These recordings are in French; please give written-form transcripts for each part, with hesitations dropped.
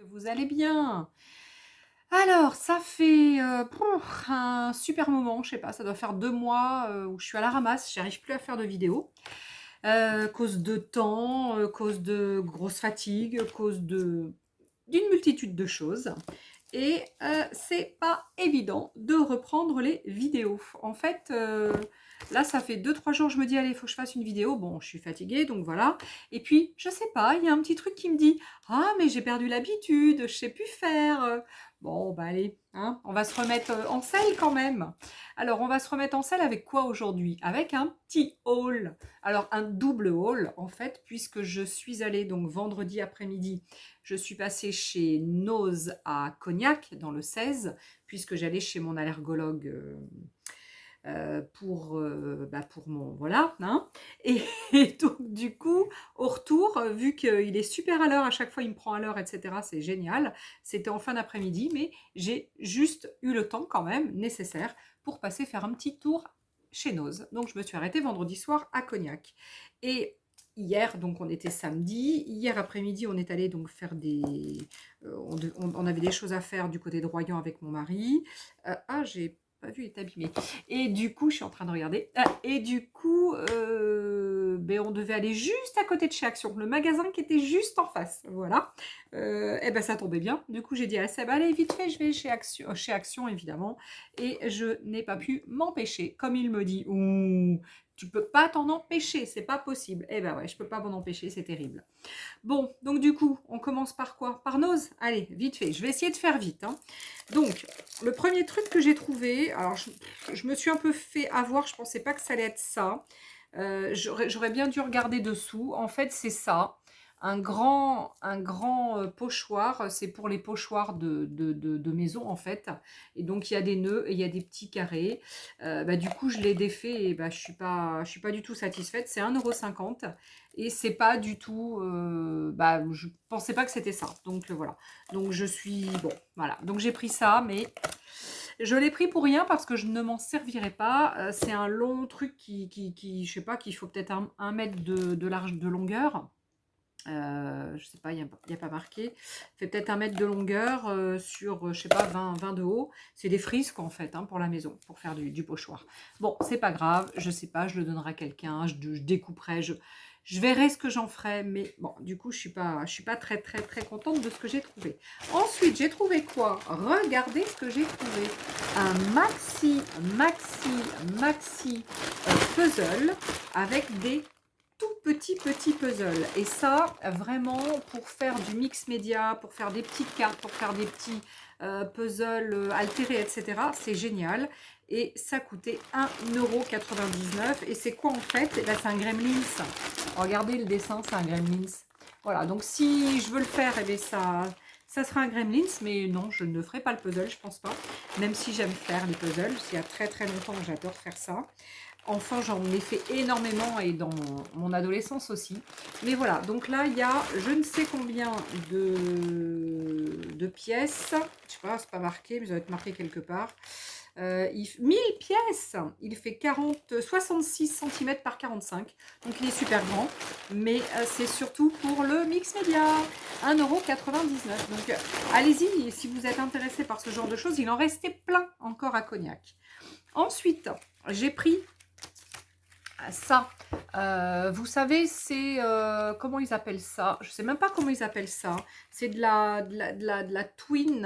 Que vous allez bien. Alors, ça fait un super moment, je sais pas, ça doit faire 2 mois où je suis à la ramasse, j'arrive plus à faire de vidéos. Cause de temps, cause de grosse fatigue, cause d'une multitude de choses. Et c'est pas évident de reprendre les vidéos. En fait, là, ça fait 2-3 jours, je me dis, allez, il faut que je fasse une vidéo. Bon, je suis fatiguée, donc voilà. Et puis, je sais pas, il y a un petit truc qui me dit, ah, mais j'ai perdu l'habitude, je sais plus faire. Bon, bah allez, hein, on va se remettre en selle quand même. Alors, on va se remettre en selle avec quoi aujourd'hui? Avec un petit haul. Alors, un double haul, en fait, puisque je suis allée donc vendredi après-midi, je suis passée chez Nose à Cognac, dans le 16, puisque j'allais chez mon allergologue pour mon... Voilà. Hein. Et donc, du coup, au retour, vu qu'il est super à l'heure, à chaque fois il me prend à l'heure, etc., c'est génial. C'était en fin d'après-midi, mais j'ai juste eu le temps quand même nécessaire pour passer faire un petit tour chez Nose. Donc, je me suis arrêtée vendredi soir à Cognac. Et hier, donc on était samedi. Hier après-midi, on est allé donc faire des... on avait des choses à faire du côté de Royan avec mon mari. J'ai pas vu, il est abîmé. Et du coup, je suis en train de regarder. Et du coup, on devait aller juste à côté de chez Action, le magasin qui était juste en face. Voilà. Et ben ça tombait bien. Du coup, j'ai dit à Seb, allez, vite fait, je vais chez Action évidemment. Et je n'ai pas pu m'empêcher. Comme il me dit, ouh, tu peux pas t'en empêcher, c'est pas possible. Eh ben ouais, je peux pas m'en empêcher, c'est terrible. Bon, donc du coup, on commence par quoi? Par Nose? Allez, vite fait. Je vais essayer de faire vite. Hein. Donc, le premier truc que j'ai trouvé, alors je me suis un peu fait avoir, je pensais pas que ça allait être ça. J'aurais bien dû regarder dessous. En fait, c'est ça. Un grand pochoir, c'est pour les pochoirs de maison en fait. Et donc il y a des nœuds et il y a des petits carrés. Du coup, je l'ai défait et je suis pas du tout satisfaite. C'est 1,50 € et c'est pas du tout. Je pensais pas que c'était ça. Donc voilà. Donc je suis bon, voilà. Donc j'ai pris ça, mais je l'ai pris pour rien parce que je ne m'en servirai pas. C'est un long truc je sais pas, qu'il faut peut-être un mètre de large, de longueur. Je sais pas, il n'y a pas marqué. Fait peut-être 1 mètre de longueur sur, je sais pas, 20 de haut. C'est des frisques en fait, hein, pour la maison, pour faire du pochoir. Bon, c'est pas grave, je sais pas, je le donnerai à quelqu'un, je découperai, je verrai ce que j'en ferai, mais bon, du coup, je suis pas très très très contente de ce que j'ai trouvé. Ensuite, j'ai trouvé quoi? Regardez ce que j'ai trouvé. Un maxi puzzle avec des tout petit puzzle. Et ça, vraiment, pour faire du mix média, pour faire des petites cartes, pour faire des petits puzzles altérés, etc., c'est génial. Et ça coûtait 1,99 €. Et c'est quoi en fait? C'est un Gremlins. Regardez le dessin, c'est un Gremlins. Voilà, donc si je veux le faire, ça sera un Gremlins, mais non, je ne ferai pas le puzzle, je pense pas. Même si j'aime faire les puzzles, il y a très très longtemps, j'adore faire ça. Enfin, j'en ai fait énormément et dans mon adolescence aussi. Mais voilà, donc là, il y a je ne sais combien de pièces. Je sais pas, c'est pas marqué, mais ça doit être marqué quelque part. 1000 pièces. Il fait 66 cm par 45. Donc, il est super grand. Mais c'est surtout pour le mix média. 1,99 €. Donc, allez-y, si vous êtes intéressé par ce genre de choses. Il en restait plein encore à Cognac. Ensuite, j'ai pris ça, vous savez, c'est comment ils appellent ça? Je sais même pas comment ils appellent ça. C'est de la twin,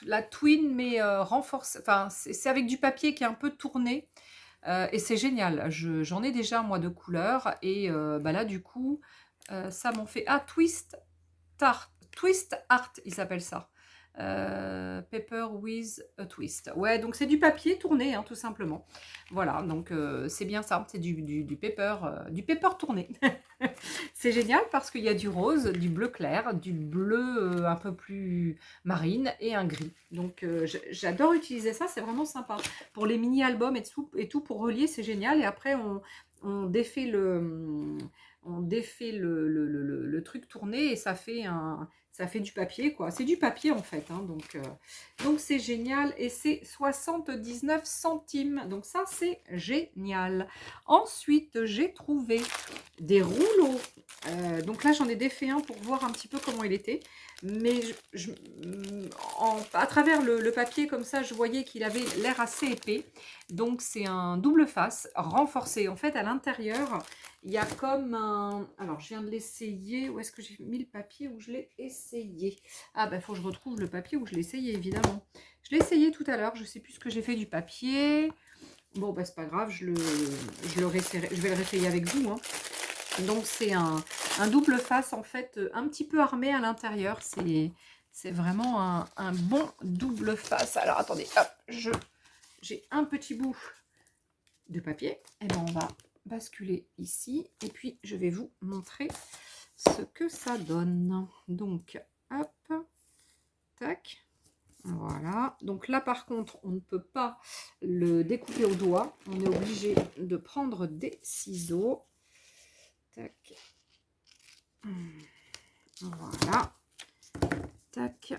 la twin, mais renforcée. Enfin, c'est avec du papier qui est un peu tourné et c'est génial. J'en ai déjà moi de couleurs et là du coup, ça m'en fait Twist Art, il s'appelle ça. Paper with a twist. Ouais, donc c'est du papier tourné, hein, tout simplement. Voilà, donc c'est bien ça, c'est du paper tourné. C'est génial parce qu'il y a du rose, du bleu clair, du bleu un peu plus marine et un gris. Donc j'adore utiliser ça, c'est vraiment sympa. Pour les mini-albums et tout pour relier, c'est génial. Et après, on défait le truc tourné et ça fait du papier, quoi. C'est du papier en fait, hein, donc c'est génial et c'est 79 centimes. Donc ça, c'est génial. Ensuite, j'ai trouvé des rouleaux Donc là, j'en ai défait un pour voir un petit peu comment il était. Mais à travers le papier, comme ça, je voyais qu'il avait l'air assez épais. Donc c'est un double face renforcé. En fait, à l'intérieur, il y a comme un... Alors, je viens de l'essayer. Où est-ce que j'ai mis le papier où je l'ai essayé? Ah, bah, il faut que je retrouve le papier où je l'ai essayé, évidemment. Je l'ai essayé tout à l'heure. Je ne sais plus ce que j'ai fait du papier. Bon, bah, c'est pas grave. Je vais le réessayer avec vous, hein. Donc c'est un double face en fait un petit peu armé à l'intérieur. C'est vraiment un bon double face. Alors attendez, hop, j'ai un petit bout de papier. Et bien on va basculer ici. Et puis je vais vous montrer ce que ça donne. Donc hop, tac. Voilà. Donc là par contre on ne peut pas le découper au doigt. On est obligé de prendre des ciseaux. Tac. Voilà. Tac.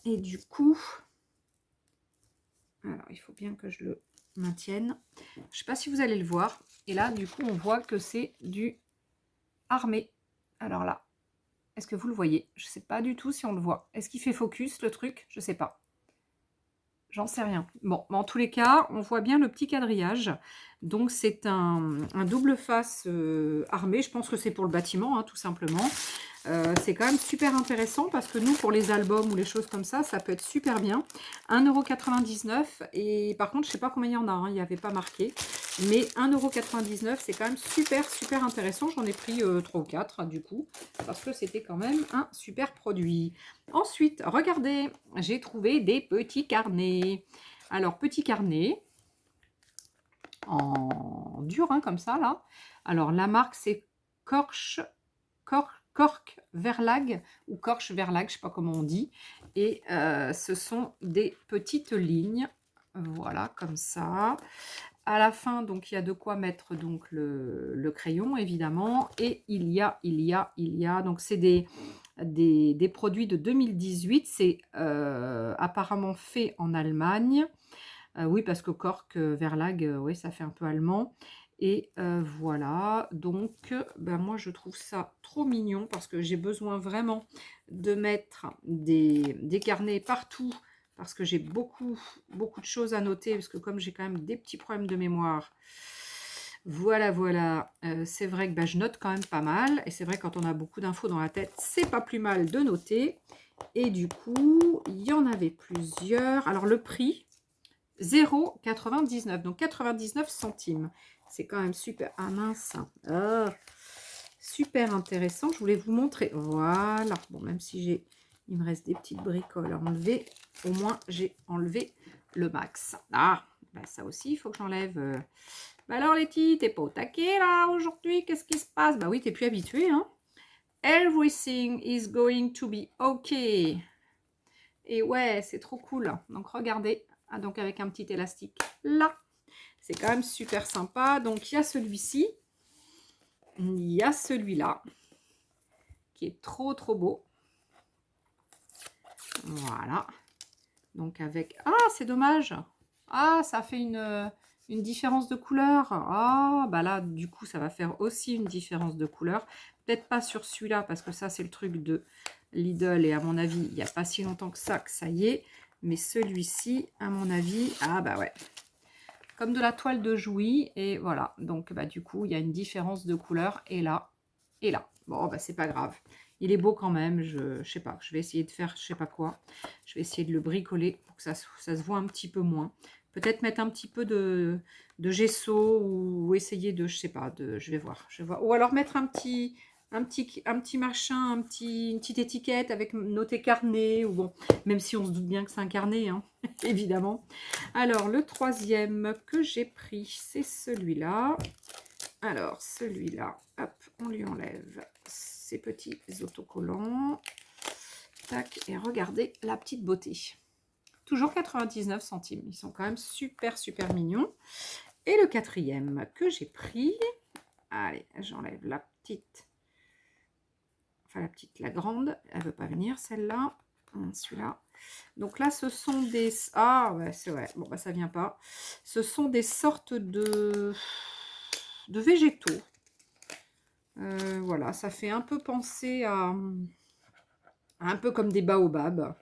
Et du coup, alors il faut bien que je le maintienne. Je ne sais pas si vous allez le voir. Et là, du coup, on voit que c'est du armé. Alors là, est-ce que vous le voyez? Je ne sais pas du tout si on le voit. Est-ce qu'il fait focus le truc? Je ne sais pas. J'en sais rien. Bon, mais en tous les cas, on voit bien le petit quadrillage. Donc, c'est un double face armé. Je pense que c'est pour le bâtiment, hein, tout simplement. C'est quand même super intéressant parce que nous, pour les albums ou les choses comme ça peut être super bien. 1,99 €. Et par contre, je ne sais pas combien il y en a, hein, il n'y avait pas marqué. Mais 1,99 €, c'est quand même super, super intéressant. J'en ai pris 3 ou 4 du coup, parce que c'était quand même un super produit. Ensuite, regardez, j'ai trouvé des petits carnets. Alors, petits carnets en dur, hein, comme ça, là. Alors, la marque, c'est Cork Verlag ou Corche Verlag, je ne sais pas comment on dit. Et ce sont des petites lignes, voilà, comme ça. À la fin, donc, il y a de quoi mettre donc le crayon, évidemment. Et il y a, donc c'est des produits de 2018. C'est apparemment fait en Allemagne. Oui, parce que Cork Verlag, oui, ça fait un peu allemand. Et voilà, donc ben moi je trouve ça trop mignon parce que j'ai besoin vraiment de mettre des carnets partout parce que j'ai beaucoup de choses à noter parce que comme j'ai quand même des petits problèmes de mémoire, voilà, c'est vrai que ben, je note quand même pas mal et c'est vrai quand on a beaucoup d'infos dans la tête, c'est pas plus mal de noter. Et du coup, il y en avait plusieurs. Alors le prix, 0,99, donc 99 centimes. C'est quand même super. Ah mince. Oh, super intéressant. Je voulais vous montrer. Voilà. Bon, même si il me reste des petites bricoles à enlever, au moins j'ai enlevé le max. Ah, bah ça aussi, il faut que j'enlève. Bah alors Letty, t'es pas au taquet là aujourd'hui? Qu'est-ce qui se passe? Bah oui, t'es plus habituée, hein. Everything is going to be okay. Et ouais, c'est trop cool. Donc regardez. Ah, donc avec un petit élastique là. C'est quand même super sympa. Donc, il y a celui-ci. Il y a celui-là. Qui est trop, trop beau. Voilà. Donc, avec... Ah, c'est dommage. Ah, ça fait une différence de couleur. Ah, bah là, du coup, ça va faire aussi une différence de couleur. Peut-être pas sur celui-là, parce que ça, c'est le truc de Lidl. Et à mon avis, il n'y a pas si longtemps que ça y est. Mais celui-ci, à mon avis... Ah, bah ouais. Comme de la toile de Jouy, et voilà, donc bah, du coup il y a une différence de couleur, et là, bon bah c'est pas grave, il est beau quand même, je sais pas, je vais essayer de faire je sais pas quoi, je vais essayer de le bricoler pour que ça se voit un petit peu moins, peut-être mettre un petit peu de gesso, ou essayer de, je sais pas, je vais voir, ou alors mettre un petit machin, une petite étiquette avec noté carnet, ou bon, même si on se doute bien que c'est un carnet, hein, évidemment. Alors, le troisième que j'ai pris, c'est celui-là. Alors, celui-là, hop, on lui enlève ces petits autocollants. Tac, et regardez la petite beauté. Toujours 99 centimes. Ils sont quand même super, super mignons. Et le quatrième que j'ai pris, allez, j'enlève la petite, la grande, elle veut pas venir, celle-là. Celui-là. Donc là, ce sont des... Ah, ouais, c'est vrai. Bon, bah, ça vient pas. Ce sont des sortes de végétaux. Voilà, ça fait un peu penser à un peu comme des baobabs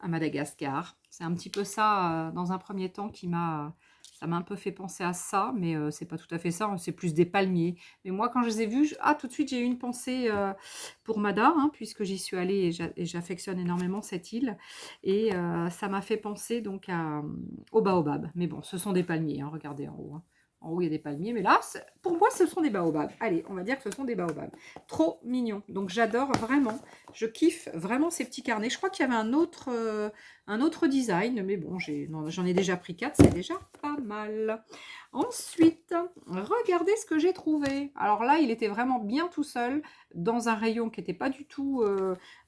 à Madagascar. C'est un petit peu ça, dans un premier temps, ça m'a un peu fait penser à ça, mais c'est pas tout à fait ça, hein, c'est plus des palmiers. Mais moi, quand je les ai vus, tout de suite, j'ai eu une pensée pour Mada, hein, puisque j'y suis allée et j'affectionne énormément cette île. Et ça m'a fait penser donc au baobab. Mais bon, ce sont des palmiers, hein, regardez en haut. Hein. En haut, il y a des palmiers, mais là, pour moi, ce sont des baobabs. Allez, on va dire que ce sont des baobabs. Trop mignon. Donc, j'adore vraiment. Je kiffe vraiment ces petits carnets. Je crois qu'il y avait un autre design, mais bon, j'en ai déjà pris 4, c'est déjà pas mal. Ensuite, regardez ce que j'ai trouvé. Alors là, il était vraiment bien tout seul, dans un rayon qui n'était pas du tout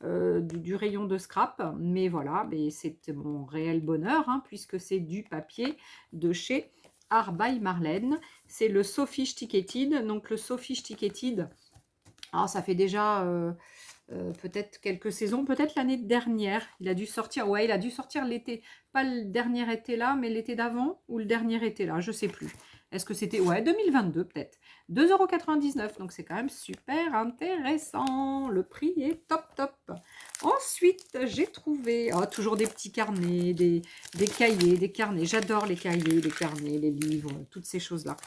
du rayon de scrap, mais voilà, c'était mon réel bonheur, hein, puisque c'est du papier de chez Art by Marlène. C'est le Soffish Ticketed. Donc le Soffish Ticketed, ça fait déjà peut-être quelques saisons, peut-être l'année dernière. Il a dû sortir, ouais, il a dû sortir l'été. Pas le dernier été là, mais l'été d'avant ou le dernier été là, je sais plus. Est-ce que c'était, ouais, 2022 peut-être. 2,99 €, donc c'est quand même super intéressant. Le prix est top top. Ensuite, j'ai trouvé toujours des petits carnets, des cahiers, des carnets. J'adore les cahiers, les carnets, les livres, toutes ces choses-là.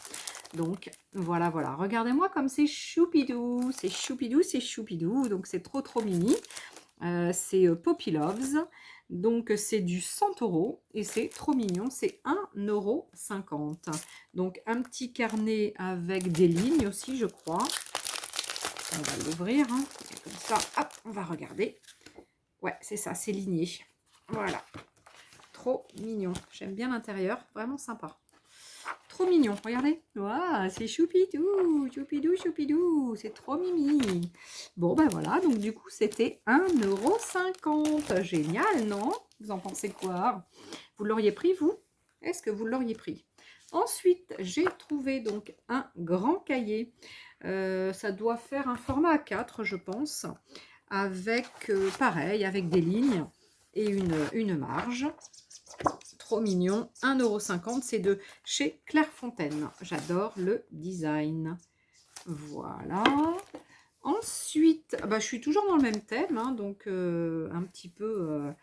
Donc, voilà, voilà. Regardez-moi comme c'est choupidou. C'est choupidou, c'est choupidou. Donc, c'est trop, trop mini. C'est Poppy Loves. Donc, c'est du 100 € et c'est trop mignon. C'est 1,50 €. Donc, un petit carnet avec des lignes aussi, je crois. On va l'ouvrir. Hein. Comme ça, hop, on va regarder. Ouais, c'est ça, c'est ligné. Voilà. Trop mignon. J'aime bien l'intérieur. Vraiment sympa. Trop mignon, regardez. Waouh, c'est choupidou, choupidou, choupidou. C'est trop mimi. Bon, ben voilà. Donc, du coup, c'était 1,50 €. Génial, non? Vous en pensez quoi? Vous l'auriez pris, vous? Est-ce que vous l'auriez pris? Ensuite, j'ai trouvé donc un grand cahier. Ça doit faire un format A4, je pense. Avec, pareil, avec des lignes et une marge. Trop mignon, 1,50 €, c'est de chez Clairefontaine. J'adore le design. Voilà. Ensuite, je suis toujours dans le même thème, hein, donc un petit peu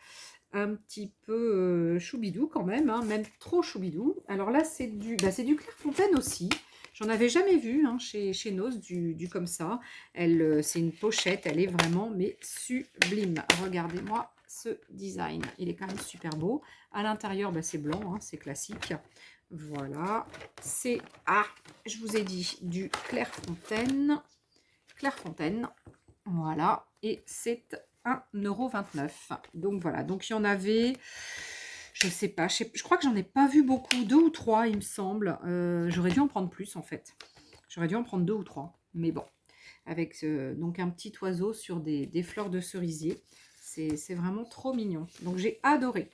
choubidou quand même, hein, même trop choubidou. Alors là, c'est du Clairefontaine aussi. J'en avais jamais vu hein, chez Noz du comme ça. C'est une pochette, elle est vraiment mais sublime. Regardez-moi ce design, il est quand même super beau. À l'intérieur, c'est blanc, hein, c'est classique. Voilà, c'est, je vous ai dit, du Clairefontaine. Clairefontaine, voilà, et c'est 1,29 €. Donc voilà, donc il y en avait, je sais pas, je crois que j'en ai pas vu beaucoup, 2 ou 3 il me semble. J'aurais dû en prendre plus en fait. J'aurais dû en prendre 2 ou 3, mais bon. Avec donc un petit oiseau sur des fleurs de cerisier. C'est vraiment trop mignon. Donc j'ai adoré.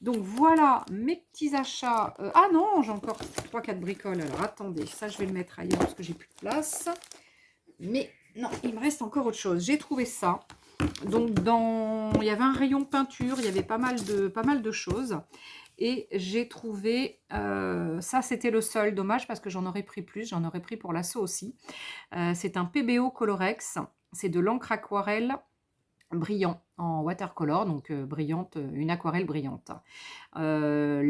Donc voilà mes petits achats. Ah non, j'ai encore 3-4 bricoles. Alors attendez, ça je vais le mettre ailleurs parce que j'ai plus de place. Mais non, il me reste encore autre chose. J'ai trouvé ça. Donc il y avait un rayon peinture, il y avait pas mal de choses. Et j'ai trouvé, ça c'était le seul, dommage parce que j'en aurais pris plus, j'en aurais pris pour l'assaut aussi. C'est un PBO Colorex, c'est de l'encre aquarelle brillant en watercolor, donc brillante, une aquarelle brillante. Le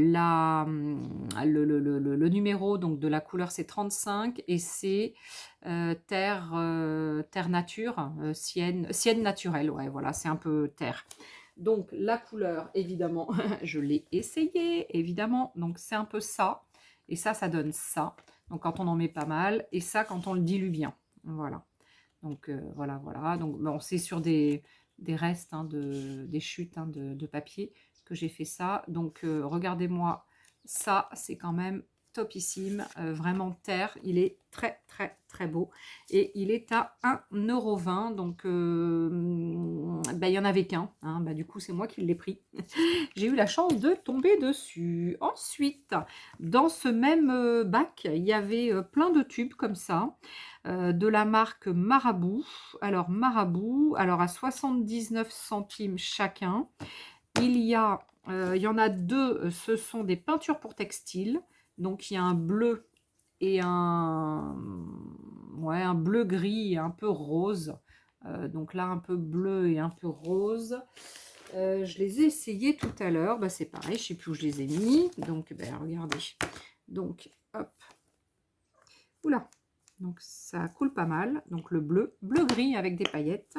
numéro donc, de la couleur c'est 35 et c'est terre nature, sienne naturelle, ouais voilà, c'est un peu terre. Donc la couleur, évidemment, je l'ai essayé, évidemment, donc c'est un peu ça, et ça donne ça, donc quand on en met pas mal, et ça quand on le dilue bien, voilà. Donc voilà, donc bon, c'est sur des restes, hein, des chutes hein, de papier que j'ai fait ça. Donc regardez-moi, ça c'est quand même topissime, vraiment terre. Il est très très très beau et il est à 1,20 €. Donc il y en avait qu'un, hein, du coup c'est moi qui l'ai pris. J'ai eu la chance de tomber dessus. Ensuite, dans ce même bac, il y avait plein de tubes comme ça, de la marque Marabout. Alors Marabout, alors à 79 centimes chacun. Il y en a deux, ce sont des peintures pour textile. Donc il y a un bleu et un ouais, un bleu-gris et un peu rose. Donc là, un peu bleu et un peu rose. Je les ai essayés tout à l'heure. Bah, c'est pareil, je ne sais plus où je les ai mis. Donc, ben, regardez. Donc, hop. Oula. Donc, ça coule pas mal. Donc, le bleu, bleu-gris avec des paillettes.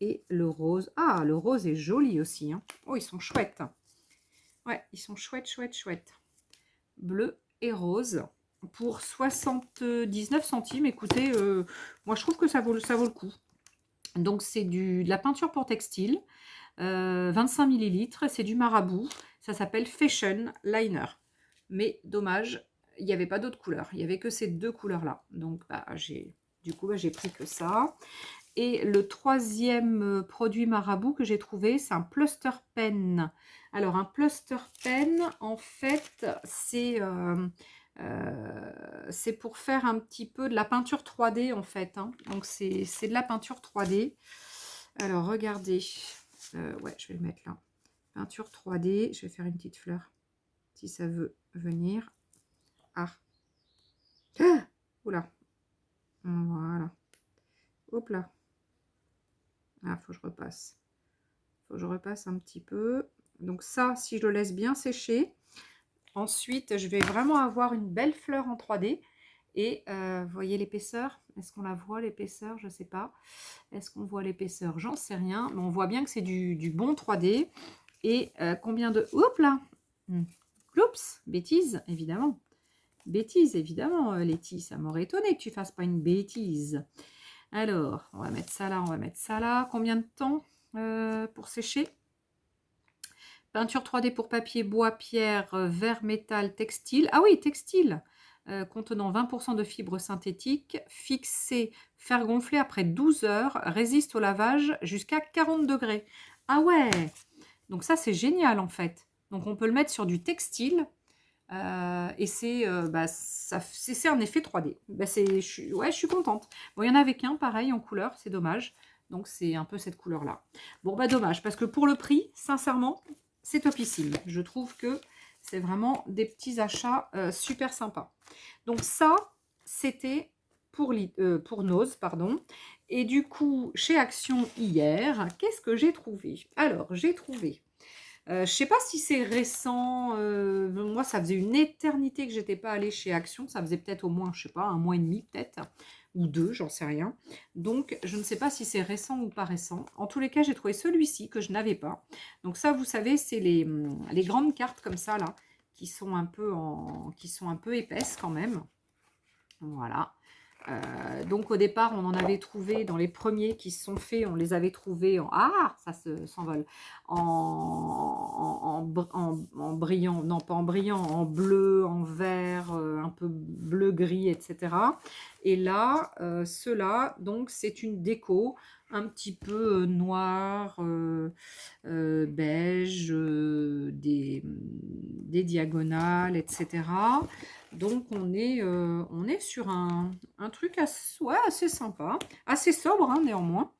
Et le rose. Ah, le rose est joli aussi. Hein. Oh, ils sont chouettes. Ouais, ils sont chouettes, chouettes, chouettes. Bleu et rose pour 79 centimes. Écoutez, moi, je trouve que ça vaut le coup. Donc, c'est de la peinture pour textile. 25 millilitres, c'est du Marabout. Ça s'appelle Fashion Liner. Mais dommage, il n'y avait pas d'autres couleurs. Il n'y avait que ces deux couleurs-là. Donc, bah, j'ai pris que ça. Et le troisième produit Marabout que j'ai trouvé, c'est un Pluster Pen. Alors, un Pluster Pen, en fait, c'est pour faire un petit peu de la peinture 3D, en fait. Hein. Donc, c'est de la peinture 3D. Alors, regardez. Ouais, je vais le mettre là. Peinture 3D. Je vais faire une petite fleur. Si ça veut venir. Ah. Ah, oula. Voilà. Hop là. Ah, faut que je repasse. Faut que je repasse un petit peu. Donc ça, si je le laisse bien sécher. Ensuite, je vais vraiment avoir une belle fleur en 3D. Et vous voyez l'épaisseur? Est-ce qu'on la voit l'épaisseur? Je ne sais pas. Est-ce qu'on voit l'épaisseur? J'en sais rien. Mais on voit bien que c'est du bon 3D. Et combien de... Hop là! Oups, bêtise, évidemment. Bêtise, évidemment, Letty. Ça m'aurait étonné que tu fasses pas une bêtise. Alors, on va mettre ça là, on va mettre ça là. Combien de temps pour sécher? Peinture 3D pour papier, bois, pierre, verre, métal, textile. Ah oui, textile. Contenant 20% de fibres synthétiques. Fixer, faire gonfler après 12 heures. Résiste au lavage jusqu'à 40 degrés. Ah ouais! Donc ça, c'est génial en fait. Donc on peut le mettre sur du textile. Et c'est un effet 3D. Bah, je suis contente. Bon, il y en avait qu'un pareil en couleur, c'est dommage. Donc c'est un peu cette couleur-là. Bon, bah dommage, parce que pour le prix, sincèrement, c'est topissime. Je trouve que c'est vraiment des petits achats super sympas. Donc ça, c'était pour Nose, pardon. Et du coup, chez Action hier, qu'est-ce que j'ai trouvé? Alors, j'ai trouvé... je ne sais pas si c'est récent. Moi, ça faisait une éternité que je n'étais pas allée chez Action. Ça faisait peut-être au moins, je ne sais pas, un mois et demi peut-être. Ou deux, j'en sais rien. Donc, je ne sais pas si c'est récent ou pas récent. En tous les cas, j'ai trouvé celui-ci que je n'avais pas. Donc ça, vous savez, c'est les grandes cartes comme ça, là, qui sont un peu épaisses quand même. Voilà. Donc au départ, on en avait trouvé dans les premiers qui se sont faits, on les avait trouvés en... Ah, ça s'envole. En brillant, non pas en brillant, en bleu, en vert, un peu bleu-gris, etc. Et là, ceux-là, donc c'est une déco un petit peu noir, beige, des diagonales, etc. Donc on est sur un truc assez sympa, assez sobre hein, néanmoins.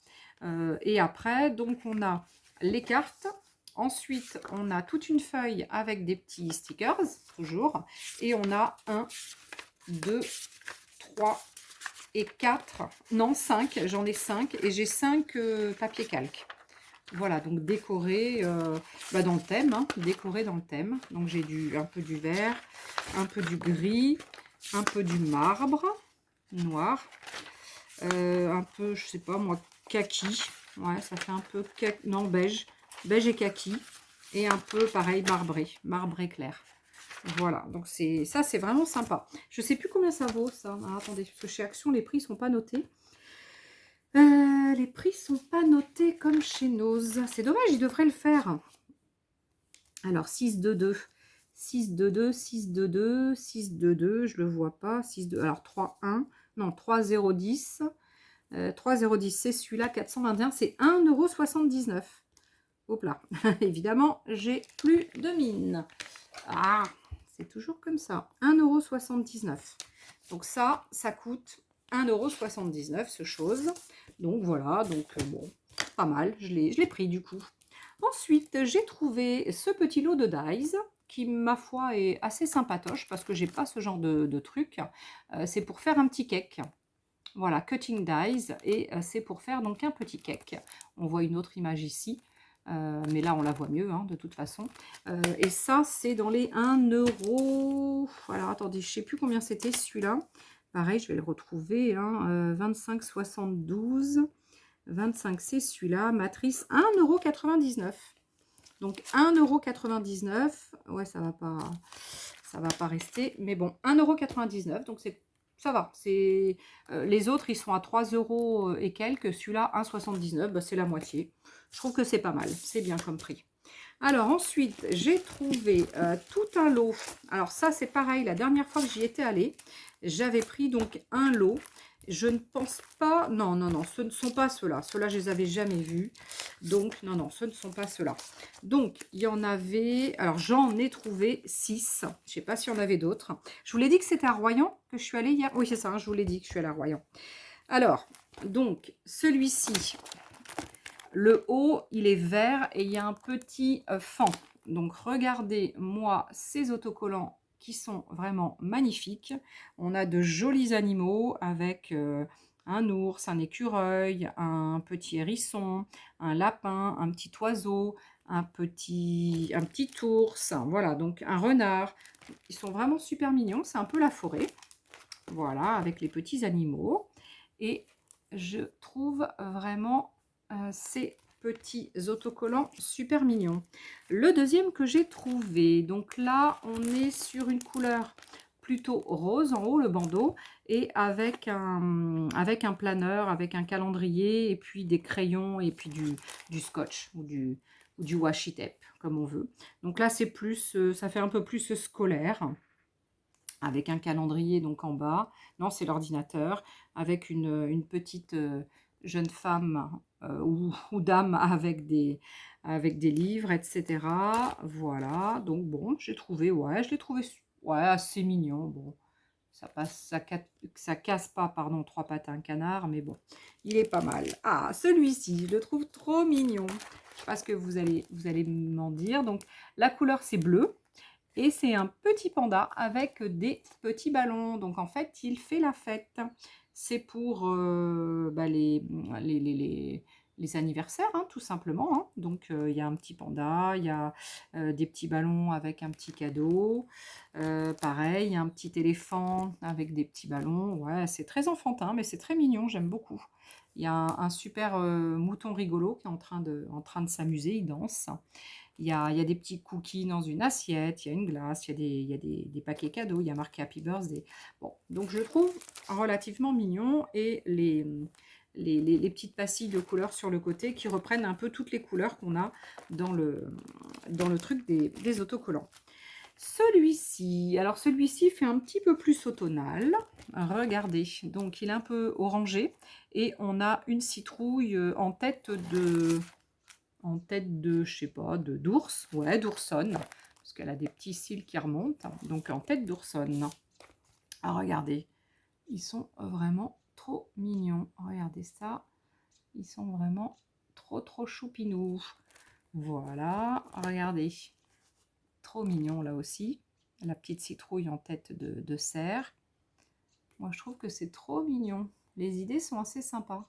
Et après, donc on a les cartes. Ensuite, on a toute une feuille avec des petits stickers, toujours. Et on a 1, 2, 3 et 4. Non, 5. J'en ai 5. Et j'ai 5 papier calque. Voilà, donc décoré dans le thème. Hein, décoré dans le thème. Donc j'ai un peu du vert, un peu du gris, un peu du marbre noir, un peu, je sais pas moi, kaki. Ouais, ça fait un peu non, beige et kaki. Et un peu pareil, marbré clair. Voilà, donc ça c'est vraiment sympa. Je sais plus combien ça vaut ça. Ah, attendez, parce que chez Action, les prix sont pas notés. Les prix sont pas notés comme chez Nose. C'est dommage, ils devraient le faire. Alors, 6,22. 6,22, 6,22, 6,22, je le vois pas. 6,2, alors 3,1. Non, 3,010. 3,010, c'est celui-là, 421. C'est 1,79 €. Hop là. Évidemment, j'ai plus de mine. Ah, c'est toujours comme ça. 1,79 €. Donc ça coûte 1,79 € ce chose. Donc voilà, donc bon, pas mal. Je l'ai pris du coup. Ensuite, j'ai trouvé ce petit lot de dies qui, ma foi, est assez sympatoche parce que j'ai pas ce genre de truc. C'est pour faire un petit cake. Voilà, Cutting Dies, et c'est pour faire donc un petit cake. On voit une autre image ici, mais là on la voit mieux, hein, de toute façon. Et ça, c'est dans les 1 €. Alors attendez, je sais plus combien c'était celui-là. Pareil, je vais le retrouver, hein, 25,72. 25, c'est celui-là. Matrice, 1,99 €. Donc 1,99 €. Ouais, ça va pas rester. Mais bon, 1,99 €. Donc ça va. Les autres, ils sont à 3 € et quelques. Celui-là, 1,79 €. Bah, c'est la moitié. Je trouve que c'est pas mal. C'est bien comme prix. Alors ensuite, j'ai trouvé tout un lot. Alors ça, c'est pareil. La dernière fois que j'y étais allée, j'avais pris donc un lot. Je ne pense pas... Non, non, non, ce ne sont pas ceux-là. Ceux-là, je les avais jamais vus. Donc, non, non, ce ne sont pas ceux-là. Donc, il y en avait... Alors, j'en ai trouvé 6. Je ne sais pas s'il y en avait d'autres. Je vous l'ai dit que c'était à Royan que je suis allée hier. Oui, c'est ça, hein, je vous l'ai dit que je suis allée à Royan. Alors, donc, celui-ci, le haut, il est vert et il y a un petit fend. Donc, regardez-moi ces autocollants qui sont vraiment magnifiques. On a de jolis animaux avec un ours, un écureuil, un petit hérisson, un lapin, un petit oiseau, un petit ours. Voilà, donc un renard. Ils sont vraiment super mignons. C'est un peu la forêt. Voilà, avec les petits animaux. Et je trouve vraiment ces petits autocollants super mignons. Le deuxième que j'ai trouvé, donc là on est sur une couleur plutôt rose en haut, le bandeau, et avec un planeur, avec un calendrier, et puis des crayons, et puis du scotch ou du washi tape, comme on veut. Donc là c'est plus, ça fait un peu plus scolaire, avec un calendrier donc en bas. Non, c'est l'ordinateur, avec une petite jeune femme ou dame avec des livres, etc. Voilà, donc bon, j'ai trouvé, ouais, je l'ai trouvé ouais, assez mignon. Bon, ça passe, ça casse pas, pardon, 3 pattes à un canard, mais bon, il est pas mal. Ah, celui-ci, je le trouve trop mignon. Je sais pas ce que vous allez m'en dire. Donc, la couleur, c'est bleu. Et c'est un petit panda avec des petits ballons. Donc, en fait, il fait la fête. C'est pour bah, les anniversaires, hein, tout simplement. Hein. Donc, il y a un petit panda, il y a des petits ballons avec un petit cadeau. Pareil, il y a un petit éléphant avec des petits ballons. Ouais, c'est très enfantin, mais c'est très mignon. J'aime beaucoup. Il y a un super mouton rigolo qui est en train de s'amuser. Il danse. Il y a des petits cookies dans une assiette, il y a une glace, il y a des paquets cadeaux, il y a marqué Happy Birthday. Bon, donc je le trouve relativement mignon, et les petites pastilles de couleurs sur le côté qui reprennent un peu toutes les couleurs qu'on a dans le truc des autocollants. Celui-ci, alors celui-ci fait un petit peu plus automnal. Regardez, donc il est un peu orangé, et on a une citrouille en tête de, je sais pas, d'ours, ouais, d'oursonne, parce qu'elle a des petits cils qui remontent, donc en tête d'oursonne. Ah, regardez, ils sont vraiment trop mignons. Regardez ça, ils sont vraiment trop choupinous. Voilà, regardez, trop mignon là aussi, la petite citrouille en tête de cerf. Moi, je trouve que c'est trop mignon. Les idées sont assez sympas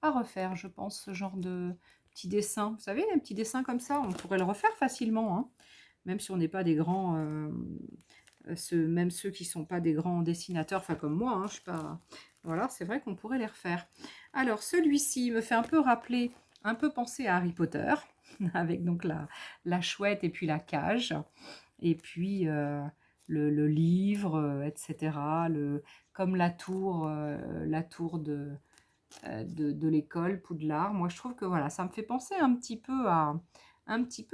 à refaire, je pense, ce genre de petits dessins. Vous savez, les petits dessins comme ça, on pourrait le refaire facilement, hein, même si on n'est pas des grands... même ceux qui ne sont pas des grands dessinateurs, enfin comme moi, hein, je suis pas... Voilà, c'est vrai qu'on pourrait les refaire. Alors, celui-ci me fait un peu rappeler, un peu penser à Harry Potter, avec donc la chouette et puis la cage, et puis le livre, etc. Comme la tour de l'école Poudlard. Moi, je trouve que voilà, ça me fait penser un petit peu à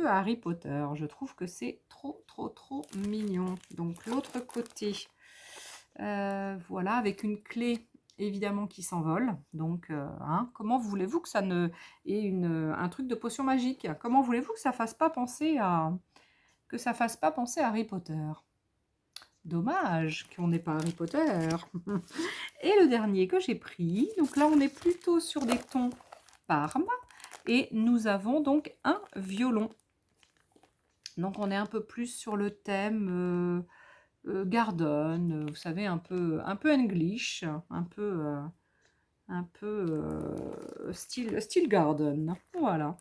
Harry Potter. Je trouve que c'est trop mignon. Donc, l'autre côté, voilà, avec une clé évidemment qui s'envole. Donc, hein, comment voulez-vous que ça ne ait un truc de potion magique? Comment voulez-vous que ça fasse pas penser à Harry Potter? Dommage qu'on n'ait pas Harry Potter. Et le dernier que j'ai pris, donc là on est plutôt sur des tons Parme, et nous avons donc un violon. Donc on est un peu plus sur le thème garden, vous savez, un peu English, un peu style garden. Voilà.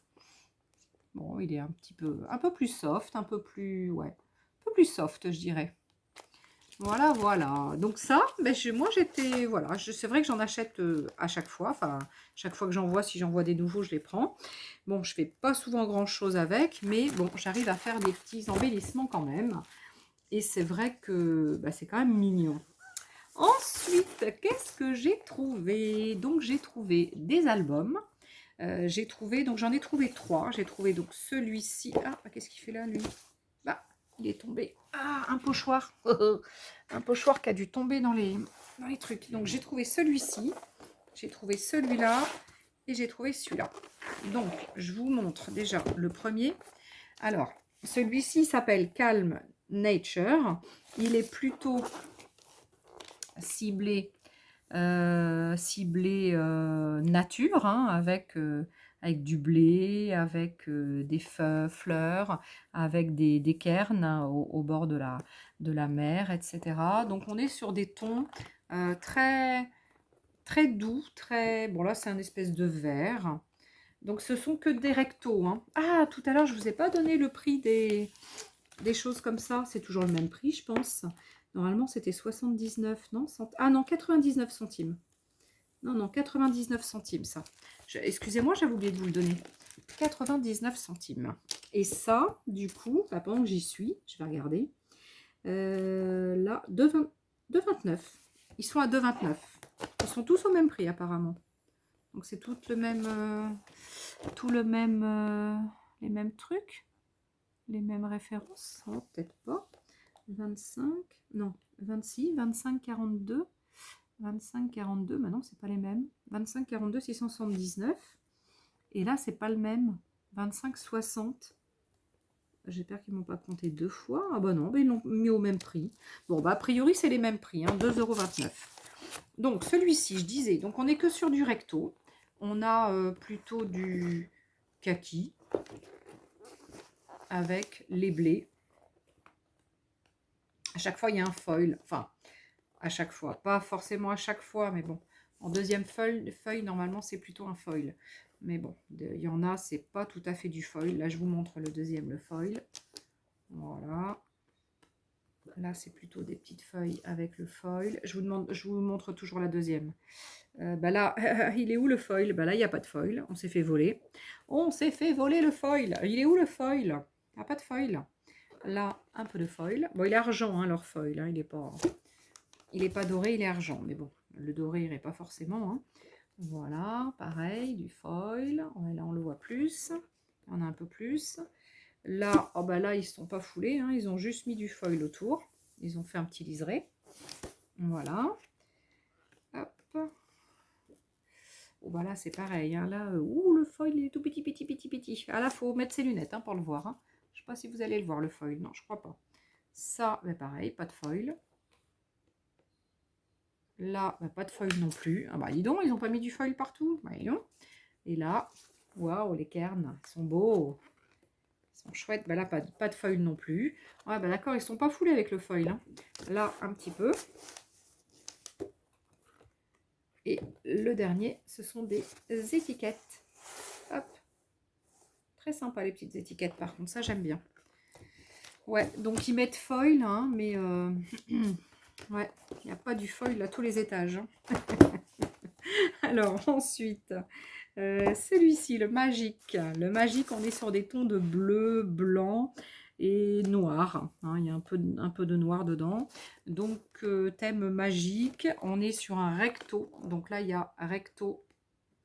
Bon, il est un peu plus soft, un peu plus, ouais, un peu plus soft, je dirais. Voilà, voilà. Donc ça, ben moi j'étais, voilà, c'est vrai que j'en achète à chaque fois. Enfin, chaque fois que j'en vois, si j'en vois des nouveaux, je les prends. Bon, je fais pas souvent grand-chose avec, mais bon, j'arrive à faire des petits embellissements quand même. Et c'est vrai que bah, c'est quand même mignon. Ensuite, qu'est-ce que j'ai trouvé? Donc j'ai trouvé des albums. J'ai trouvé, donc j'en ai trouvé 3. J'ai trouvé donc celui-ci. Ah, qu'est-ce qu'il fait là, lui? Bah, il est tombé. Ah, un pochoir. Un pochoir qui a dû tomber dans les trucs. Donc j'ai trouvé celui-ci. J'ai trouvé celui-là. Et j'ai trouvé celui-là. Donc, je vous montre déjà le premier. Alors, celui-ci s'appelle Calm Nature. Il est plutôt ciblé nature, hein, avec du blé, avec des fleurs, avec des cairns, hein, au bord de la mer, etc. Donc on est sur des tons très, très doux, très... Bon là c'est un espèce de vert. Donc ce sont que des rectos, hein. Ah, tout à l'heure je vous ai pas donné le prix des choses comme ça. C'est toujours le même prix, je pense. Normalement, c'était 79, non? Ah non, 99 centimes. Non, non, 99 centimes, ça. Excusez-moi, j'avais oublié de vous le donner. 99 centimes. Et ça, du coup, bah, pendant que j'y suis, je vais regarder. Là, 2,29. Ils sont à 2,29. Ils sont tous au même prix, apparemment. Donc, c'est tout le même... les mêmes trucs. Les mêmes références. Oh, peut-être pas. 25, non, 26, 25, 42, 25, 42, maintenant c'est pas les mêmes. 25, 42, 679. Et là, c'est pas le même. 25, 60. J'espère qu'ils m'ont pas compté deux fois. Ah bah non, bah ils l'ont mis au même prix. Bon, bah a priori, c'est les mêmes prix, hein, 2,29 €. Donc, celui-ci, je disais, donc on n'est que sur du recto. On a plutôt du kaki avec les blés. À chaque fois, il y a un foil. Enfin, à chaque fois. Pas forcément à chaque fois, mais bon. En deuxième feuille normalement, c'est plutôt un foil. Mais bon, il y en a, c'est pas tout à fait du foil. Là, je vous montre le deuxième, le foil. Voilà. Là, c'est plutôt des petites feuilles avec le foil. Je vous montre toujours la deuxième. Bah là, il est où le foil? Bah là, il n'y a pas de foil. On s'est fait voler. On s'est fait voler le foil. Il est où le foil? Il n'y a pas de foil. Là, un peu de foil. Bon, il est argent, hein, leur foil. Hein, il est pas doré, il est argent. Mais bon, le doré irait pas forcément. Hein. Voilà, pareil, du foil. Ouais, là, on le voit plus. On a un peu plus. Là, oh bah là, ils ne sont pas foulés. Hein. Ils ont juste mis du foil autour. Ils ont fait un petit liseré. Voilà. Hop. Oh bah là, c'est pareil. Hein. Là, le foil il est tout petit, petit, petit, petit. Ah là, il faut mettre ses lunettes, hein, pour le voir. Hein. Je ne sais pas si vous allez le voir, le foil. Non, je crois pas. Ça, bah pareil, pas de foil. Là, bah, pas de foil non plus. Ah bah dis donc, ils n'ont pas mis du foil partout. Bah, dis donc. Et là, waouh, les cairns, ils sont beaux. Ils sont chouettes. Bah là, pas de foil non plus. Ouais, bah d'accord, ils sont pas foulés avec le foil. Hein. Là, un petit peu. Et le dernier, ce sont des étiquettes. Hop. Très sympa les petites étiquettes, par contre, ça j'aime bien. Ouais, donc ils mettent foil, hein, mais ouais, il n'y a pas du foil à tous les étages. Hein. Alors ensuite, celui-ci, le magique. Le magique, on est sur des tons de bleu, blanc et noir. Hein, il y a un peu de noir dedans. Donc, thème magique, on est sur un recto. Donc là, il y a recto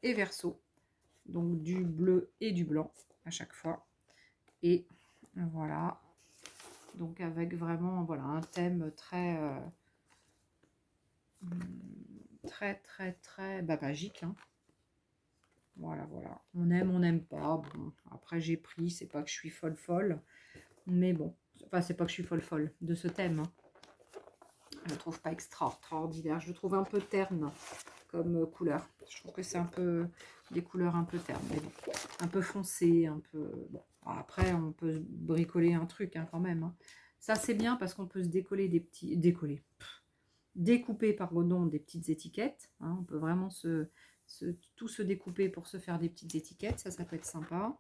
et verso. Donc du bleu et du blanc à chaque fois. Et voilà. Donc avec vraiment voilà, un thème très... très magique. Hein. Voilà, voilà. On aime, on n'aime pas. Bon, après, j'ai pris. C'est pas que je suis folle. Mais bon. Enfin, c'est pas que je suis folle de ce thème. Hein. Je le trouve pas extraordinaire. Je le trouve un peu terne comme couleur. Je trouve que c'est un peu des couleurs un peu ternes. Mais bon, un peu foncé, un peu... Bon, après, on peut bricoler un truc hein, quand même. Hein. Ça, c'est bien parce qu'on peut se décoller des petits... découper, pardon, des petites étiquettes. Hein. On peut vraiment tout se découper pour se faire des petites étiquettes. Ça peut être sympa.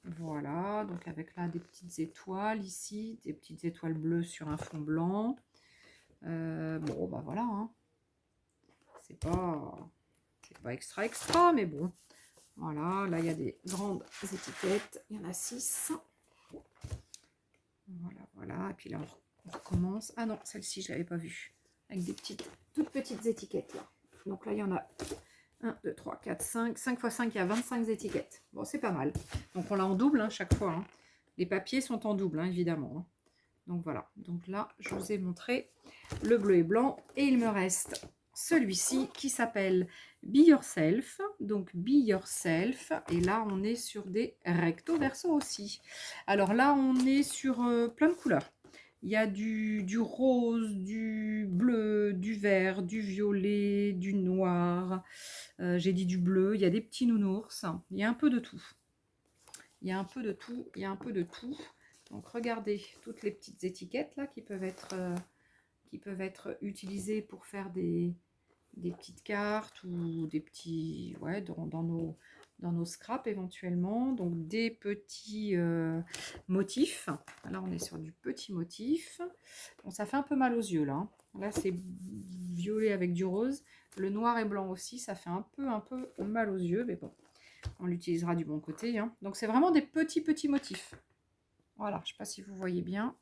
Voilà, donc avec là des petites étoiles ici, des petites étoiles bleues sur un fond blanc. Bon, bah voilà, hein. C'est pas extra, mais bon. Voilà, là il y a des grandes étiquettes. Il y en a 6. Voilà, voilà. Et puis là, on recommence. Ah non, celle-ci, je ne l'avais pas vue. Avec des toutes petites étiquettes là. Donc là, il y en a 1, 2, 3, 4, 5. 5 x 5, il y a 25 étiquettes. Bon, c'est pas mal. Donc on l'a en double hein, chaque fois. Hein. Les papiers sont en double, hein, évidemment. Hein. Donc voilà. Donc là, je vous ai montré le bleu et blanc. Et il me reste celui-ci qui s'appelle Be Yourself. Donc Be Yourself. Et là, on est sur des recto verso aussi. Alors là, on est sur plein de couleurs. Il y a du rose, du bleu, du vert, du violet, du noir. J'ai dit du bleu. Il y a des petits nounours. Il y a un peu de tout. Il y a un peu de tout. Il y a un peu de tout. Donc regardez toutes les petites étiquettes là qui peuvent être utilisées pour faire des petites cartes ou des petits, ouais, dans nos scraps éventuellement. Donc des petits motifs. Là on est sur du petit motif. Bon, ça fait un peu mal aux yeux là. Là c'est violet avec du rose. Le noir et blanc aussi, ça fait un peu mal aux yeux, mais bon, on l'utilisera du bon côté. Hein. Donc c'est vraiment des petits motifs. Voilà, je ne sais pas si vous voyez bien,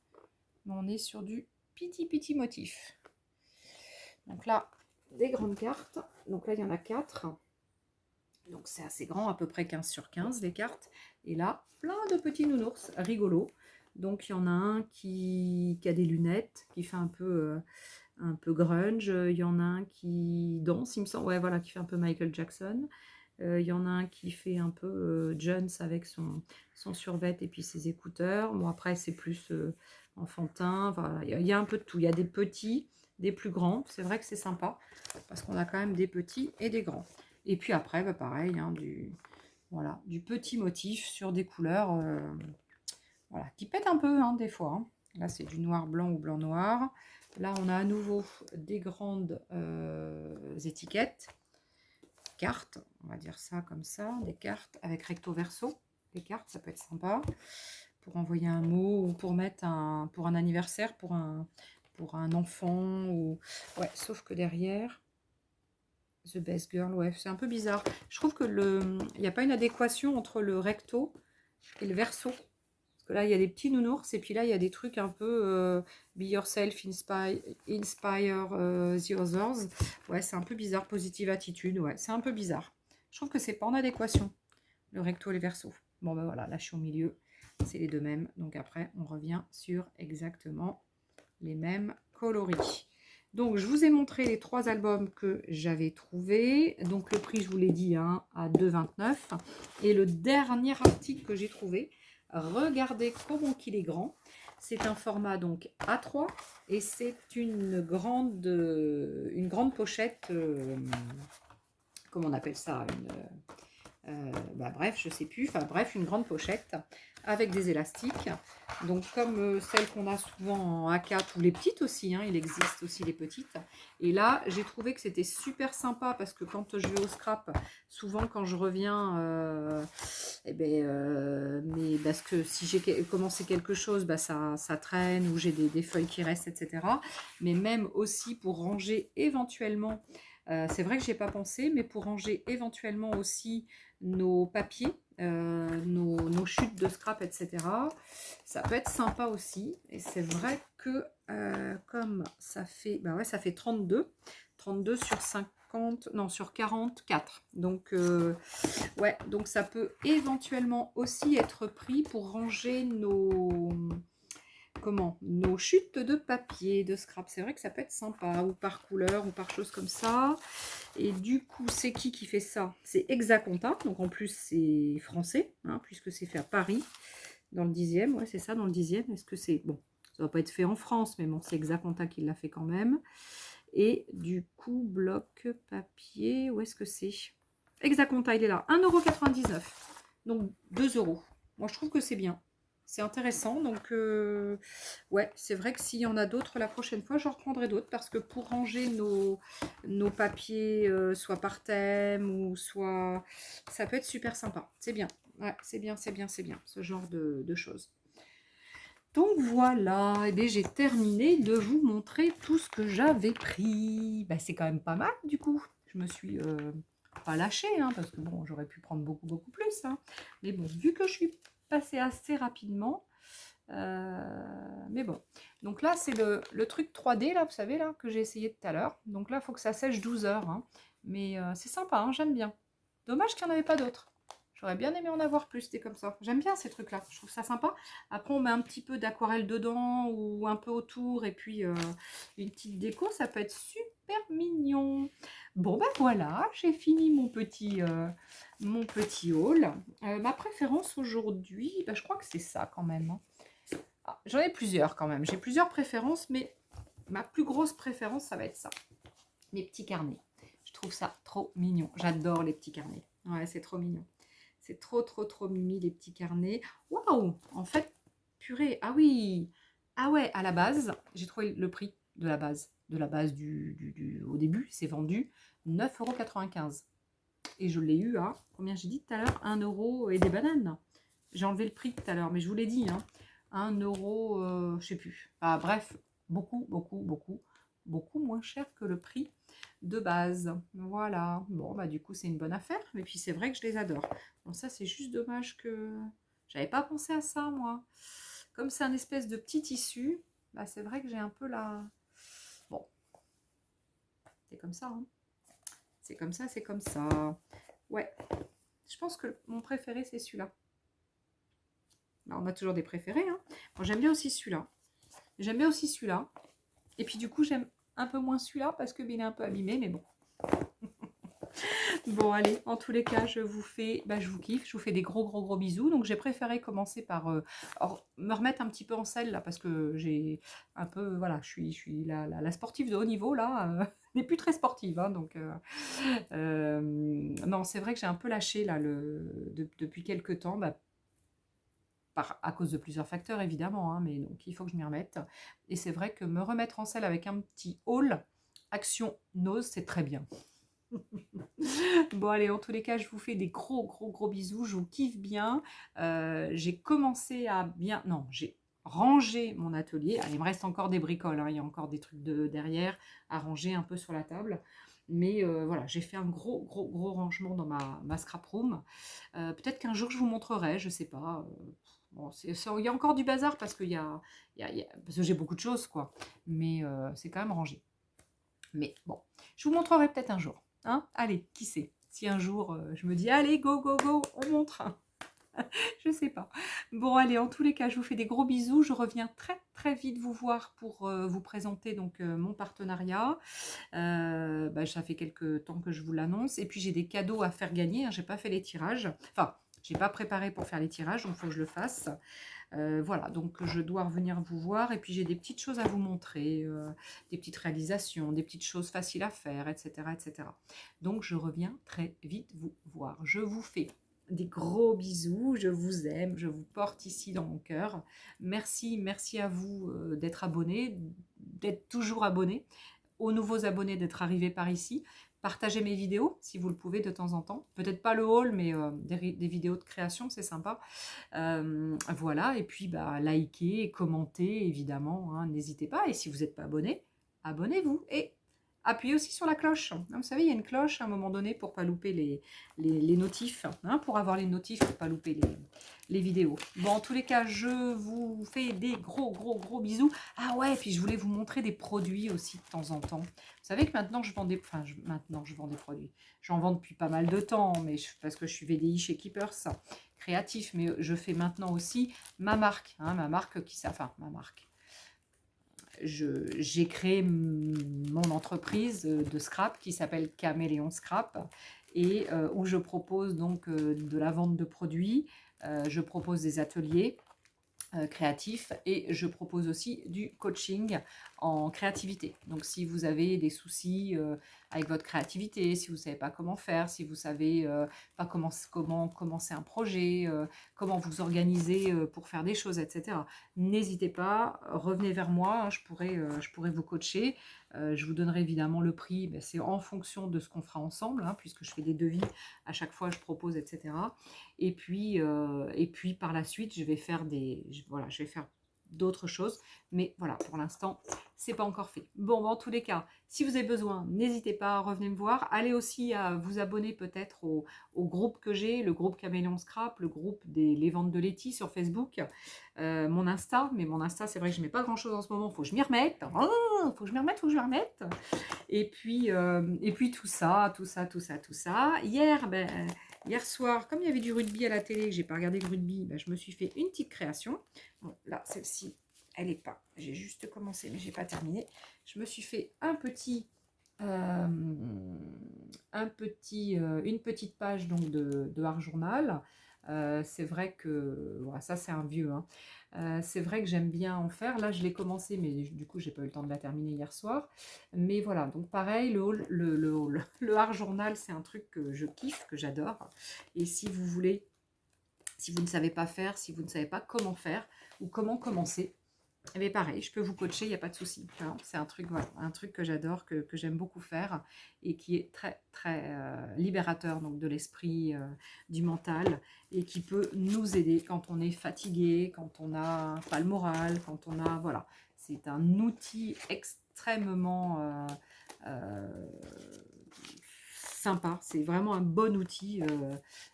mais on est sur du petit motif. Donc là, des grandes cartes. Donc là, il y en a 4. Donc c'est assez grand, à peu près 15 sur 15 les cartes. Et là, plein de petits nounours rigolos. Donc il y en a un qui a des lunettes, qui fait un peu grunge. Il y en a un qui danse, il me semble. Ouais, voilà, qui fait un peu Michael Jackson. Il y en a un qui fait un peu Jones avec son survêt et puis ses écouteurs. Bon, après, c'est plus enfantin. Voilà. Il y a un peu de tout. Il y a des petits, des plus grands. C'est vrai que c'est sympa parce qu'on a quand même des petits et des grands. Et puis après, bah, pareil, hein, du petit motif sur des couleurs voilà, qui pètent un peu hein, des fois. Hein. Là, c'est du noir blanc ou blanc noir. Là, on a à nouveau des grandes étiquettes. Cartes, on va dire ça comme ça, des cartes avec recto verso. Les cartes, ça peut être sympa pour envoyer un mot ou pour mettre pour un anniversaire, pour un enfant. Ou... Ouais, sauf que derrière, The Best Girl, ouais, c'est un peu bizarre. Je trouve que il n'y a pas une adéquation entre le recto et le verso. Parce que là, il y a des petits nounours et puis là, il y a des trucs un peu Be Yourself, Inspire the Others. Ouais, c'est un peu bizarre. Positive attitude, ouais, c'est un peu bizarre. Je trouve que c'est pas en adéquation, le recto et le verso. Bon, ben voilà, là, je suis au milieu. C'est les deux mêmes. Donc après, on revient sur exactement les mêmes coloris. Donc, je vous ai montré les 3 albums que j'avais trouvés. Donc, le prix, je vous l'ai dit, hein, à 2,29 €. Et le dernier article que j'ai trouvé, regardez comment qu'il est grand. C'est un format donc A3 et c'est une grande pochette, comment on appelle ça, bref, je sais plus, enfin bref, une grande pochette avec des élastiques. Donc comme celles qu'on a souvent en A4 ou les petites aussi, hein, il existe aussi les petites. Et là, j'ai trouvé que c'était super sympa parce que quand je vais au scrap, souvent quand je reviens, mais parce que si j'ai commencé quelque chose, bah, ça traîne ou j'ai des feuilles qui restent, etc. Mais même aussi pour ranger éventuellement, c'est vrai que j'ai pas pensé, mais pour ranger éventuellement aussi nos papiers, nos chutes de scrap, etc. Ça peut être sympa aussi. Et c'est vrai que comme ça fait, bah ouais, ça fait 32 sur 50, non, sur 44. Donc, ouais, donc ça peut éventuellement aussi être pris pour ranger nos chutes de papier, de scrap. C'est vrai que ça peut être sympa, ou par couleur, ou par chose comme ça. Et du coup, c'est qui fait ça? C'est Exaconta, donc en plus c'est français, hein, puisque c'est fait à Paris, dans le 10e, ouais c'est ça, dans le 10e. Est-ce que c'est... Bon, ça va pas être fait en France, mais bon, c'est Exaconta qui l'a fait quand même. Et du coup, bloc papier, où est-ce que c'est? Exaconta, il est là, 1,99 €, donc 2 €. Moi, je trouve que c'est bien. c'est intéressant. Donc, ouais, c'est vrai que s'il y en a d'autres la prochaine fois, j'en reprendrai d'autres parce que pour ranger nos papiers, soit par thème ou soit... Ça peut être super sympa. C'est bien. Ouais, c'est bien, c'est bien, c'est bien, ce genre de choses. Donc voilà, et bien j'ai terminé de vous montrer tout ce que j'avais pris. Bah, c'est quand même pas mal du coup. Je me suis pas lâchée, hein, parce que bon, j'aurais pu prendre beaucoup, beaucoup plus. Hein. Mais bon, vu que je suis passée assez rapidement, mais bon. Donc là, c'est le truc 3D, là, vous savez, là, que j'ai essayé tout à l'heure. Donc là, il faut que ça sèche 12 heures. Hein. Mais c'est sympa, hein, j'aime bien. Dommage qu'il n'y en avait pas d'autres. J'aurais bien aimé en avoir plus, des comme ça. J'aime bien ces trucs-là, je trouve ça sympa. Après, on met un petit peu d'aquarelle dedans ou un peu autour et puis une petite déco, ça peut être super mignon. Bon, ben voilà, j'ai fini mon petit haul. Ma préférence aujourd'hui, ben, je crois que c'est ça quand même. Hein. Ah, j'en ai plusieurs quand même. J'ai plusieurs préférences, mais ma plus grosse préférence, ça va être ça. Mes petits carnets. Je trouve ça trop mignon. J'adore les petits carnets. Ouais, c'est trop mignon. C'est trop, trop, trop mimi, les petits carnets. Waouh! En fait, purée. Ah oui! Ah ouais, à la base, j'ai trouvé le prix de la base. De la base au début, c'est vendu 9,95 €. Et je l'ai eu à, combien j'ai dit tout à l'heure? 1 € et des bananes. J'ai enlevé le prix tout à l'heure, mais je vous l'ai dit, hein. 1 €, je sais plus. Ah, bref, beaucoup, beaucoup, beaucoup, beaucoup moins cher que le prix de base. Voilà. Bon, bah du coup, c'est une bonne affaire. Et puis, c'est vrai que je les adore. Bon, ça, c'est juste dommage que... J'avais pas pensé à ça, moi. Comme c'est un espèce de petit tissu, bah c'est vrai que j'ai un peu la... Bon, c'est comme ça, hein. C'est comme ça, c'est comme ça. Ouais. Je pense que mon préféré, c'est celui-là. On a toujours des préférés. Hein. Bon, j'aime bien aussi celui-là. J'aime bien aussi celui-là. Et puis du coup, j'aime un peu moins celui-là parce que il est un peu abîmé, mais bon. Bon, allez, en tous les cas, je vous fais, bah, je vous kiffe, je vous fais des gros, gros, gros bisous. Donc, j'ai préféré commencer par me remettre un petit peu en selle, là, parce que j'ai un peu, voilà, je suis la sportive de haut niveau, là, n'est plus très sportive, hein, donc, non, c'est vrai que j'ai un peu lâché, là, depuis quelques temps, bah, à cause de plusieurs facteurs évidemment, hein, mais donc il faut que je m'y remette. Et c'est vrai que me remettre en selle avec un petit haul action nose, c'est très bien. Bon allez, en tous les cas, je vous fais des gros gros gros bisous, je vous kiffe bien. J'ai commencé à bien... Non, j'ai rangé mon atelier. Ah, il me reste encore des bricoles, hein, il y a encore des trucs derrière à ranger un peu sur la table. Mais voilà, j'ai fait un gros gros gros rangement dans ma scrap room. Peut-être qu'un jour je vous montrerai, je sais pas. Bon, il y a encore du bazar parce que, parce que j'ai beaucoup de choses, quoi. Mais c'est quand même rangé. Mais bon, je vous montrerai peut-être un jour. Hein, allez, qui sait? Si un jour je me dis, allez, go, go, go, on montre. Je sais pas. Bon, allez, en tous les cas, je vous fais des gros bisous. Je reviens très, très vite vous voir pour vous présenter donc mon partenariat. Bah, ça fait quelques temps que je vous l'annonce. Et puis, j'ai des cadeaux à faire gagner. Hein. J'ai pas fait les tirages. Enfin, j'ai pas préparé pour faire les tirages, donc il faut que je le fasse. Voilà, donc je dois revenir vous voir. Et puis, j'ai des petites choses à vous montrer, des petites réalisations, des petites choses faciles à faire, etc., etc. Donc, je reviens très vite vous voir. Je vous fais des gros bisous, je vous aime, je vous porte ici dans mon cœur. Merci, merci à vous d'être abonnés, d'être toujours abonnés, aux nouveaux abonnés d'être arrivés par ici. Partagez mes vidéos si vous le pouvez de temps en temps. Peut-être pas le haul, mais des vidéos de création, c'est sympa. Voilà, et puis bah, likez, commentez évidemment, hein, n'hésitez pas. Et si vous n'êtes pas abonné, abonnez-vous. Et appuyez aussi sur la cloche. Vous savez, il y a une cloche à un moment donné pour ne pas louper les notifs, hein, pour avoir les notifs, pour ne pas louper les vidéos. Bon, en tous les cas, je vous fais des gros, gros, gros bisous. Ah ouais, puis je voulais vous montrer des produits aussi de temps en temps. Vous savez que maintenant, je vends des... Enfin, maintenant, je vends des produits. J'en vends depuis pas mal de temps, mais parce que je suis VDI chez Keepers créatif, mais je fais maintenant aussi ma marque, hein, ma marque qui... Enfin, ma marque. J'ai créé mon entreprise de scrap qui s'appelle Caméléon Scrap et où je propose donc de la vente de produits, je propose des ateliers créatifs et je propose aussi du coaching en créativité. Donc si vous avez des soucis avec votre créativité, si vous ne savez pas comment faire, si vous savez pas comment commencer un projet, comment vous organiser pour faire des choses, etc. N'hésitez pas, revenez vers moi, hein, je pourrais vous coacher. Je vous donnerai évidemment le prix, ben, c'est en fonction de ce qu'on fera ensemble, hein, puisque je fais des devis à chaque fois, je propose, etc. Et puis par la suite, voilà, je vais faire d'autres choses. Mais voilà, pour l'instant, c'est pas encore fait. Bon, en tous les cas, si vous avez besoin, n'hésitez pas, revenez me voir. Allez aussi à vous abonner peut-être au groupe que j'ai, le groupe Caméléon Scrap, le groupe des Les Ventes de Letty sur Facebook, mon Insta. Mais mon Insta, c'est vrai que je mets pas grand-chose en ce moment, faut que je m'y remette. Oh, faut que je m'y remette, faut que je m'y remette. Et puis tout ça, tout ça, tout ça, tout ça. Hier soir, comme il y avait du rugby à la télé, que j'ai pas regardé le rugby, ben, je me suis fait une petite création. Bon, là, celle-ci, elle est pas. J'ai juste commencé, mais j'ai pas terminé. Je me suis fait une petite page donc de Art Journal. C'est vrai que voilà, ça c'est un vieux, hein. C'est vrai que j'aime bien en faire. Là, je l'ai commencé, mais du coup, j'ai pas eu le temps de la terminer hier soir. Mais voilà, donc pareil, le Art Journal, c'est un truc que je kiffe, que j'adore. Et si vous voulez, si vous ne savez pas faire, si vous ne savez pas comment faire ou comment commencer, eh bien pareil, je peux vous coacher, il n'y a pas de souci. Hein. C'est un truc, voilà, un truc que j'adore, que j'aime beaucoup faire et qui est très, très libérateur donc de l'esprit, du mental et qui peut nous aider quand on est fatigué, quand on n'a pas le moral, quand on a... Voilà, c'est un outil extrêmement sympa. C'est vraiment un bon outil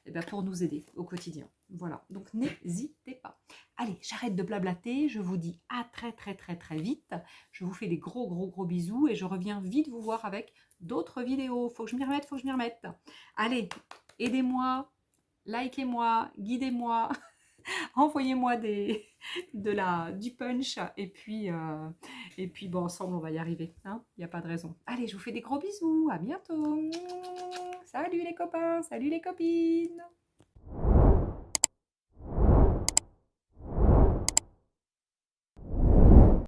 eh ben, pour nous aider au quotidien. Voilà, donc n'hésitez pas. Allez, j'arrête de blablater, je vous dis à très très très très vite. Je vous fais des gros gros gros bisous et je reviens vite vous voir avec d'autres vidéos. Faut que je m'y remette, faut que je m'y remette. Allez, aidez-moi, likez-moi, guidez-moi, envoyez-moi du punch et puis bon, ensemble on va y arriver. Hein, il n'y a pas de raison. Allez, je vous fais des gros bisous, à bientôt. Salut les copains, salut les copines.